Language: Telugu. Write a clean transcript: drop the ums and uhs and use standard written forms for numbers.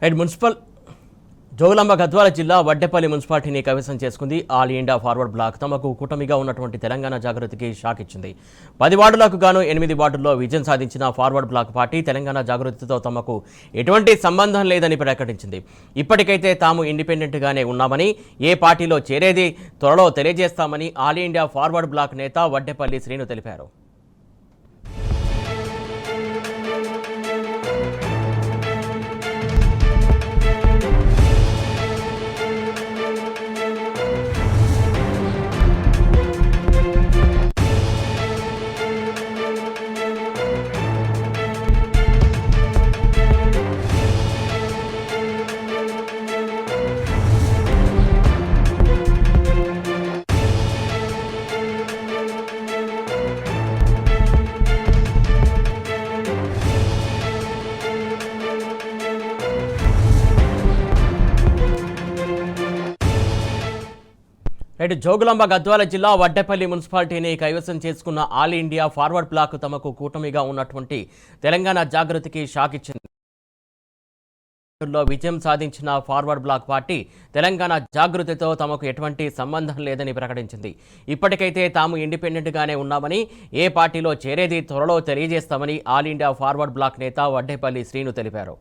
హెడ్ మున్సిపల్ జోగులాంబ గద్వాల జిల్లా వడ్డెపల్లి మున్సిపాలిటీని కైవసం చేసుకుంది. ఆల్ ఇండియా ఫార్వర్డ్ బ్లాక్ తమకు కూటమిగా ఉన్నటువంటి తెలంగాణ జాగృతికి షాక్ ఇచ్చింది. 10 వార్డులకు గాను 8 వార్డుల్లో విజయం సాధించిన ఫార్వర్డ్ బ్లాక్ పార్టీ తెలంగాణ జాగృతితో తమకు ఎటువంటి సంబంధం లేదని ప్రకటించింది. ఇప్పటికైతే తాము ఇండిపెండెంట్గానే ఉన్నామని, ఏ పార్టీలో చేరేది త్వరలో తెలియజేస్తామని ఆల్ ఇండియా ఫార్వర్డ్ బ్లాక్ నేత వడ్డెపల్లి శ్రీను తెలిపారు. జోగులాంబ గద్వాల జిల్లా వడ్డెపల్లి మున్సిపాలిటీని కైవసం చేసుకున్న ఆల్ ఇండియా ఫార్వర్డ్ బ్లాక్ తమకు కూటమిగా ఉన్నటువంటి తెలంగాణ జాగృతికి షాక్ ఇచ్చింది. విజయం సాధించిన ఫార్వర్డ్ బ్లాక్ పార్టీ తెలంగాణ జాగృతితో తమకు ఎటువంటి సంబంధం లేదని ప్రకటించింది. ఇప్పటికైతే తాము ఇండిపెండెంట్గానే ఉన్నామని, ఏ పార్టీలో చేరేది త్వరలో తెలియజేస్తామని ఆల్ ఇండియా ఫార్వర్డ్ బ్లాక్ నేత వడ్డెపల్లి శ్రీను తెలిపారు.